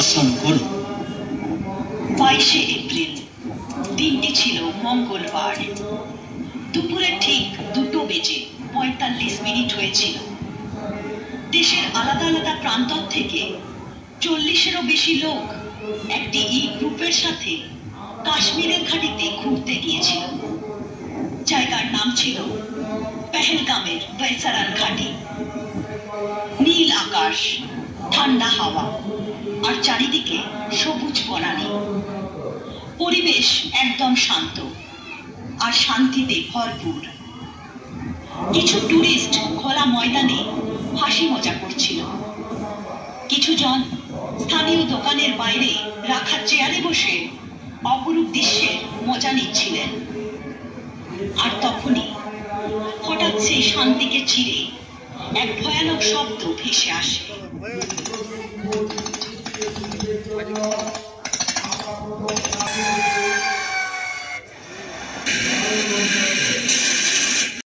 দর্শন করুন। 22শে এপ্রিল, দিনটি ছিল মঙ্গলবার। দুপুরে ঠিক 2:45 হয়েছিল। দেশের আলাদা আলাদা প্রান্ত থেকে 40-এরও বেশি লোক একটি গ্রুপের সাথে কাশ্মীরের ঘাটিতে ঘুরতে গিয়েছিল। জায়গার নাম ছিল পেহেলগামের বৈসারার ঘাটি। নীল আকাশ, ঠান্ডা হাওয়া আর চারিদিকে সবুজ বনানী। পরিবেশ একদম শান্ত আর শান্তিতে ভরপুর। কিছু টুরিস্ট খোলা ময়দানে হাসি মজা করছিল। কিছু জন স্থানীয় দোকানের বাইরে রাখা চেয়ারে বসে অপরূপ দৃশ্যের মজা নিচ্ছিলেন। আর তখনই হঠাৎ সেই শান্তিকে চিরে এক ভয়ানক শব্দ ভেসে আসে।